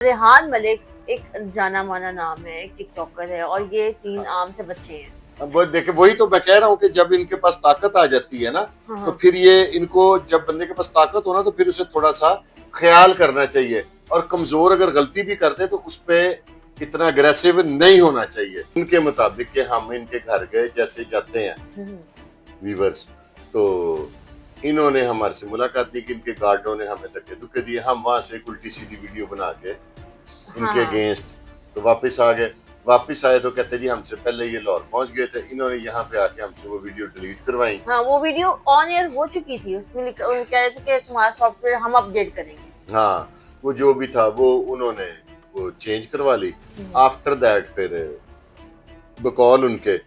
रेहान मलिक एक जाना माना नाम है, एक टिकटॉकर है और ये 3 आम से बच्चे हैं। अब वो देखे, वही तो मैं कह रहा हूँ कि जब इनके पास ताकत आ जाती है ना, तो फिर ये इनको, जब बंदे के पास ताकत हो ना, तो फिर उसे थोड़ा सा ख्याल करना चाहिए। और कमजोर अगर गलती भी करते तो उस पे इतना अग्रेसिव नहीं होना चाहिए। उनके मुताबिक कि हम इनके घर गए, जैसे जाते हैं व्यूवर्स, तो इन्होंने हमारे से मुलाकात की कि इनके गार्डों ने हमें धक्के धुक्के दिए। हम वहां से एक उल्टी सीधी वीडियो बना के इनके अगेंस्ट तो वापस आ गए। वापस आए तो कहते जी हमसे पहले ये लाहौर पहुंच गए थे, इन्होंने यहाँ पे आके हमसे वो वीडियो डिलीट करवाई। हाँ, वो वीडियो ऑन एयर हो चुकी थी, उसमें कह रहे थे कि तुम्हारा सॉफ्टवेयर हम अपडेट करेंगे। हाँ, वो जो भी था वो उन्होंने वो चेंज करवा ली। आफ्टर दैट फिर बकौल उनके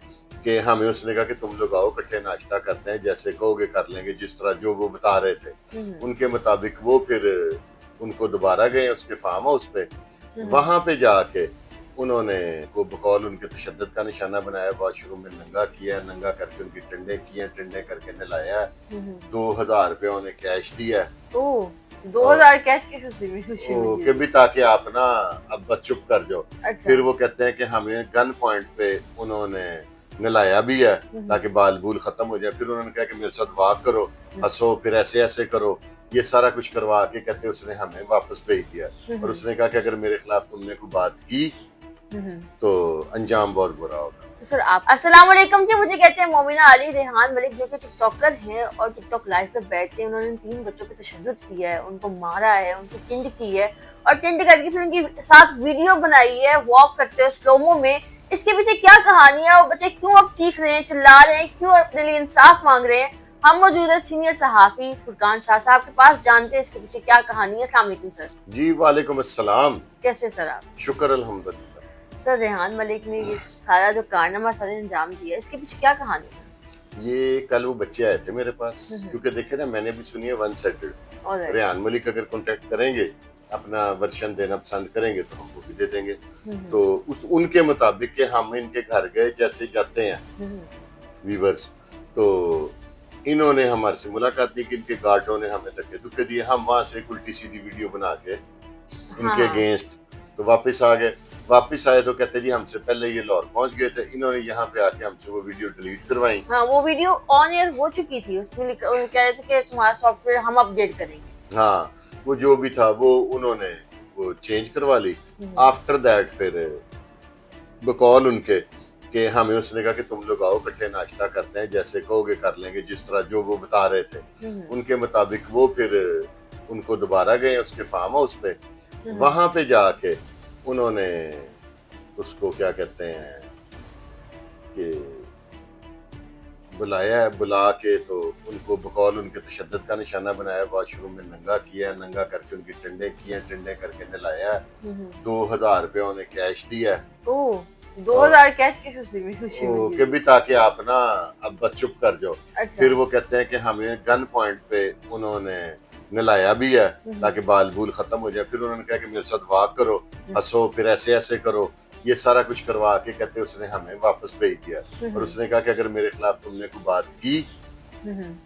कि हमें उसने कहा कि तुम लोग आओ इकट्ठे नाश्ता करते हैं, जैसे कहोगे कर लेंगे, जिस तरह जो वो बता रहे थे उनके मुताबिक। वो फिर उनको दोबारा गए उसके फार्म हाउस पे, वहां पे जाके उन्होंने को बकौल उनके तशद्दुद का निशाना बनाया, वॉशरूम में नंगा किया, नंगा करके उनकी टंडे किए, टंडे करके नहलाया, 2000 रुपये उन्हें कैश दिया। 2000 कैश की खुशी में कि भी ताकि आप ना अब बस चुप कर जाओ। अच्छा। फिर वो कहते हैं कि हमें गन पॉइंट पे उन्होंने नहलाया भी है ताकि बाल बूल खत्म हो जाए। फिर उन्होंने कहा कि मेरे साथ वाक करो, हंसो, फिर ऐसे ऐसे करो, ये सारा कुछ करवा के कहते उसने हमें वापस भेज दिया। और उसने कहा कि अगर मेरे खिलाफ तुमने कोई बात की तो अंजाम बहुत बुरा होगा। तो सर आप अस्सलाम वालेकुम जी, मुझे कहते हैं मोमिना अली। रेहान मलिक जो कि टिकटॉकर हैं और टिकटॉक लाइव पे बैठते हैं, उन्होंने 3 बच्चों पे तशद्दुद किया है, उनको मारा है, उनको टिंड की है और टिंड करके फिर उनके साथ वीडियो बनाई है वॉक करते हुए स्लोमो में। इसके पीछे क्या कहानी है? वो बच्चे क्यों अब चीख रहे हैं, चिल्ला रहे हैं, क्यों अपने लिए इंसाफ मांग रहे हैं? हम मौजूद है सीनियर सहाफी फुरकान शाह साहब के पास, जानते हैं इसके पीछे क्या कहानी है। अस्सलाम वालेकुम सर। जी वालेकुम अस्सलाम। कैसे सर आप? शुक्र अल्हम्दुलिल्लाह। सर रेहान मलिक ने ये सारा जो कारनामा सारे अंजाम दिया, इसके पीछे क्या कहानी है? ये कल वो बच्चे आए थे मेरे पास, क्योंकि देखे ना, मैंने भी सुनी है वन साइडेड। रेहान मलिक अगर कांटेक्ट करेंगे, अपना वर्शन देना पसंद करेंगे तो हम वो भी दे देंगे। तो उनके मुताबिक कि हम इनके घर गए, जैसे जाते हैं व्यूवर्स, तो इन्होंने हमारे से मुलाकात की कि इनके गार्डों ने हमें धक्के धुक्के दिए। हम वहां से एक उल्टी सीधी वीडियो बना के इनके अगेंस्ट तो वापस आ गए। वापस आए तो कहते जी हमसे पहले ये लाहौर पहुंच गए थे, इन्होंने यहाँ पे आके हमसे वो वीडियो डिलीट करवाई। हाँ, वो वीडियो ऑन एयर हो चुकी थी, उसमें कह रहे थे कि तुम्हारा सॉफ्टवेयर हम अपडेट करेंगे। हाँ, वो जो भी था वो उन्होंने वो चेंज करवा ली। आफ्टर दैट फिर बकौल उनके कि हमें उसने कहा कि तुम लोग आओ इकट्ठे नाश्ता करते हैं, जैसे कहोगे कर लेंगे, जिस तरह जो वो बता रहे थे उनके मुताबिक। वो फिर उनको दोबारा गए उसके फार्म हाउस पे, वहां पे जाके उन्होंने उसको क्या कहते हैं कि बुलाया है, बुला के तो उनको बकौल उनके तशद्दुद का निशाना बनाया, वॉशरूम में नंगा किया, नंगा करके उनकी टंडे किए, टंडे करके नहलाया, 2000 रुपये उन्हें कैश दिया। 2000 कैश की खुशी में कि भी ताकि आप ना अब बस चुप कर जाओ। अच्छा। फिर वो कहते हैं कि हमें गन पॉइंट पे उन्होंने नहलाया भी है ताकि बाल बूल खत्म हो जाए। फिर उन्होंने कहा कि मेरे साथ वाक करो, हंसो, फिर ऐसे ऐसे करो, ये सारा कुछ करवा के कहते उसने हमें वापस भेज दिया। और उसने कहा कि अगर मेरे खिलाफ तुमने कोई बात की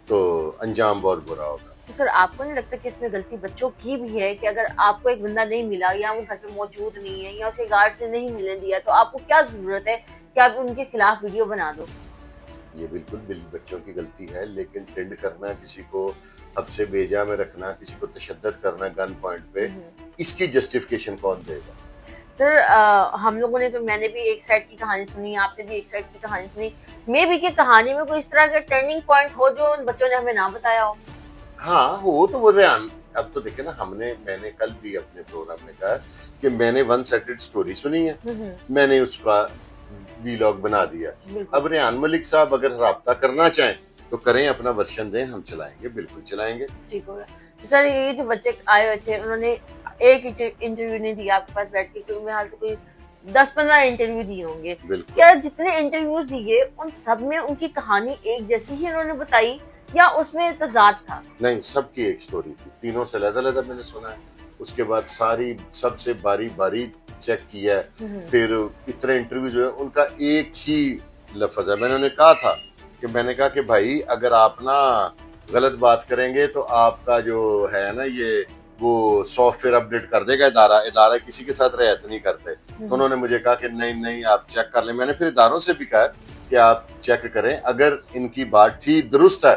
तो अंजाम बहुत बुरा होगा। तो सर आपको नहीं लगता कि इसमें गलती बच्चों की भी है कि अगर आपको एक बंदा नहीं मिला या वो घर पे मौजूद नहीं है या उसे गार्ड से नहीं मिलने दिया, तो आपको क्या जरूरत है कि आप उनके खिलाफ वीडियो बना दो? ये बिल्कुल बच्चों की गलती है, लेकिन टेंड करना, किसी को हद से बेजा में रखना, किसी को तशद्दुद करना गन पॉइंट पे, इसकी जस्टिफिकेशन कौन देगा? सर हम लोगों ने तो, मैंने भी एक साइड की कहानी सुनी, आपने भी एक साइड की कहानी सुनी, मे बी की कहानी में कोई इस तरह का टर्निंग पॉइंट हो जो उन बच्चों ने हमें ना बताया हो। हाँ हो तो वो रेहान, अब तो देखे ना, मैंने कल भी अपने प्रोग्राम में कहा कि मैंने वन साइडेड स्टोरी सुनी है, मैंने उसका वीलॉग बना दिया। अब रेहान मलिक साहब अगर राब्ता करना चाहें तो करें, अपना वर्शन दें, हम चलाएंगे, बिल्कुल चलाएंगे। ठीक होगा। तो सर ये जो बच्चे आए हुए थे, उन्होंने एक इंटरव्यू नहीं दिया आपके पास बैठ के, क्योंकि मेरे हाल से कोई 10-15 इंटरव्यू दिए होंगे। क्या जितने इंटरव्यूज दिए उन सब में उनकी कहानी एक जैसी ही उन्होंने बताई या उसमें तजाद था? नहीं, सबकी एक स्टोरी थी, तीनों से अलग-अलग मैंने सुना है। उसके बाद सारी सबसे बारी बारी चेक किया है। फिर इतने इंटरव्यूज हुए, उनका एक ही लफ्ज है, मैंने उन्हें कहा था कि मैंने कहा कि भाई अगर आप ना गलत बात करेंगे तो आपका जो है ना ये वो सॉफ्टवेयर अपडेट कर देगा इदारा किसी के साथ रियायत नहीं करते। तो उन्होंने मुझे कहा कि नहीं नहीं आप चेक कर लें। मैंने फिर इदारों से भी कहा कि आप चेक करें, अगर इनकी बात ठीक दुरुस्त है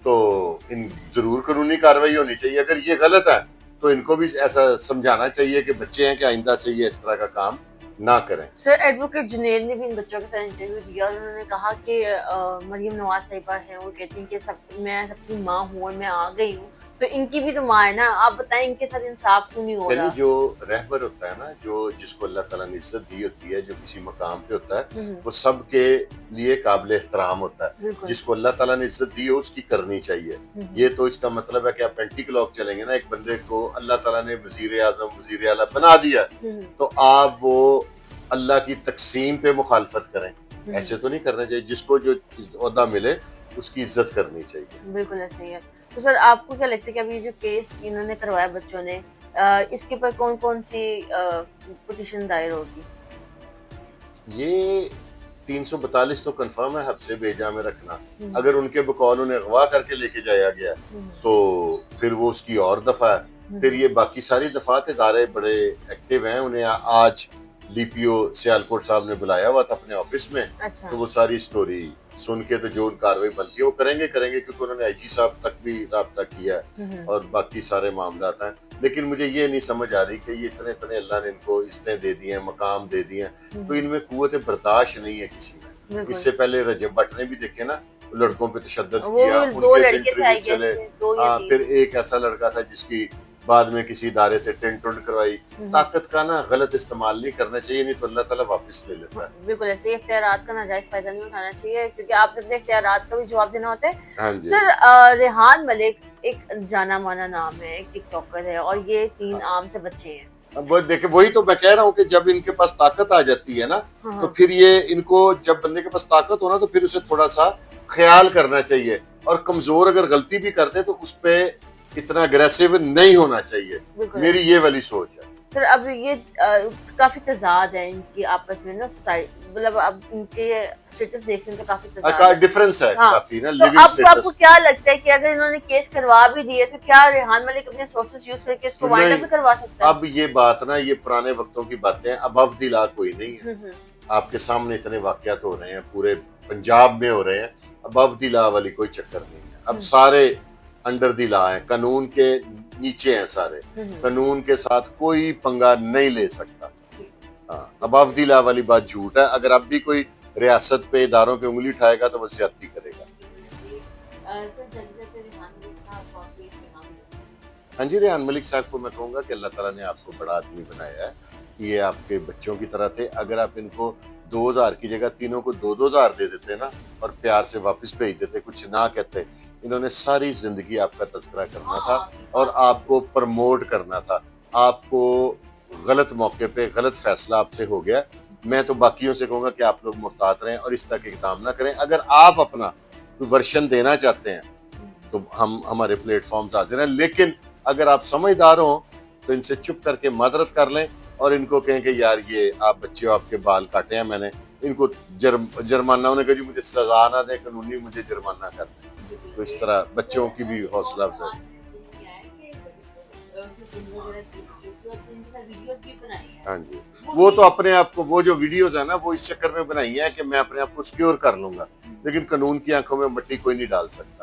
तो इन जरूर कानूनी कार्रवाई होनी चाहिए। अगर ये गलत है तो इनको भी ऐसा समझाना चाहिए कि बच्चे हैं कि आइंदा से ये इस तरह का काम ना करें। सर एडवोकेट जुनैद ने भी इन बच्चों के साथ इंटरव्यू दिया और उन्होंने कहा कि मरियम नवाज साहिबा है, वो कहती हैं कि मैं सबकी माँ हूँ और मैं आ गई हूँ, तो इनकी भी तो माँ है ना, आप बताएं इनके साथ इंसाफ क्यों नहीं हो रहा? जो रहबर होता है ना, जो जिसको अल्लाह ताला ने इज्जत दी होती है, जो किसी मकाम पे होता है, वो सबके लिए काबिल एहतराम होता है। जिसको अल्लाह ताला ने इज्जत दी है उसकी करनी चाहिए। ये तो इसका मतलब है कि आप एंटी क्लॉक चलेंगे ना, एक बंदे को अल्लाह ताला ने वजीर आजम वजीर आला बना दिया तो आप वो अल्लाह की तकसीम पे मुखालफत करें, ऐसे तो नहीं करना चाहिए। जिसको जो ओहदा मिले उसकी इज्जत करनी चाहिए। बिल्कुल ऐसे ही है। तो सर आपको क्या लगता है कि अभी जो केस इन्होंने करवाया बच्चों ने, इसके ऊपर कौन कौन सी पिटीशन दायर होगी? ये 342 तो कंफर्म है, हब्से बेजा में रखना। अगर उनके बकौल उन्हें अगवा करके लेके जाया गया तो फिर वो उसकी और दफा है। फिर ये बाकी सारी दफात इदारे बड़े एक्टिव हैं। उन्हें आज डीपीओ सियालकोट साहब ने बुलाया हुआ था अपने ऑफिस में। अच्छा। तो वो सारी स्टोरी सुन के तो जो कार्रवाई बनती है वो करेंगे क्योंकि उन्होंने आईजी साहब तक भी राब्ता किया है और बाकी सारे मामला हैं। लेकिन मुझे ये नहीं समझ आ रही कि ये इतने इतने अल्लाह ने इनको इज्जतें दे दी हैं, मकाम दे दिए हैं, तो इनमें कुव्वत बर्दाश्त नहीं है किसी में। इससे पहले रजब भट्ट ने भी देखे ना, लड़कों पे तशद्दुद किया, उनके इंटरव्यू चले। हाँ, फिर एक ऐसा लड़का था जिसकी बाद में किसी इदारे से टेंट उंट करवाई। ताकत का ना गलत इस्तेमाल नहीं करना चाहिए, नहीं तो अल्लाह ताला वापस ले लेता है। बिल्कुल ऐसे इख्तियारात का नाजायज फायदा नहीं उठाना चाहिए, क्योंकि आपने अपने इख्तियारात का भी जवाब देना होता है। हाँ जी। सर रेहान मलिक एक जाना माना नाम है, एक टिकटॉकर है और ये 3 आम से बच्चे हैं। अब देखिए, वही तो मैं कह रहा हूँ कि जब इनके पास ताकत आ जाती है ना, तो फिर ये इनको, जब बंदे के पास ताकत हो ना, तो फिर उसे थोड़ा सा ख्याल करना चाहिए। और कमजोर अगर गलती भी करते तो उस पे इतना अग्रेसिव नहीं होना चाहिए। मेरी ये वाली सोच है। सर अब ये काफी तजाद है इनकी आपस में ना, मतलब अब इनके स्टेटस देखने तो काफी तजाद डिफरेंस है। हाँ। काफी ना, तो अब आपको क्या लगता है कि अगर इन्होंने केस करवा भी दिए तो क्या रेहान मलिक अपने सोर्सेस यूज करके इसको वाइंड अप करवा सकता है? अब ये बात ना, ये पुराने वक्तों की बातें, अबव द लॉ कोई नहीं है। आपके सामने इतने वाकयात हो रहे हैं, पूरे पंजाब में हो रहे हैं, अबव द लॉ वाली कोई चक्कर नहीं है। अब सारे अंडर द लॉ है, कानून के नीचे हैं सारे, कानून के साथ कोई पंगा नहीं ले सकता। हाँ, अबव द लॉ वाली बात झूठ है। अगर अब भी कोई रियासत पे इदारों पे उंगली उठाएगा तो वो ज्यादती करेगा। हाँ जी, रेहान मलिक साहब को मैं कहूँगा कि अल्लाह ताला ने आपको बड़ा आदमी बनाया है। ये आपके बच्चों की तरह थे। अगर आप इनको 2000 की जगह तीनों को 2-2000 दे देते ना और प्यार से वापस भेज देते, कुछ ना कहते, इन्होंने सारी जिंदगी आपका तस्करा करना था और आपको प्रमोट करना था। आपको गलत मौके पे गलत फैसला आपसे हो गया। मैं तो बाकियों से कहूँगा कि आप लोग मुहतात रहें और इस तरह के काम ना करें। अगर आप अपना वर्शन देना चाहते हैं तो हम हमारे प्लेटफॉर्म हाजिर हैं, लेकिन अगर आप समझदार हो तो इनसे चुप करके मादरत कर लें और इनको कहें कि यार ये आप बच्चे हो, आपके बाल काटे हैं मैंने, इनको जुर्माना, उन्होंने कहा जी मुझे सजा ना दे, कानूनी मुझे जुर्माना कर दें। तो इस तरह बच्चों की भी हौसला अफजाई। हाँ जी, वो तो अपने आप को, वो जो वीडियोस है ना, वो इस चक्कर में बनाई है कि मैं अपने आप को सिक्योर कर लूंगा, लेकिन कानून की आंखों में मट्टी कोई नहीं डाल सकता।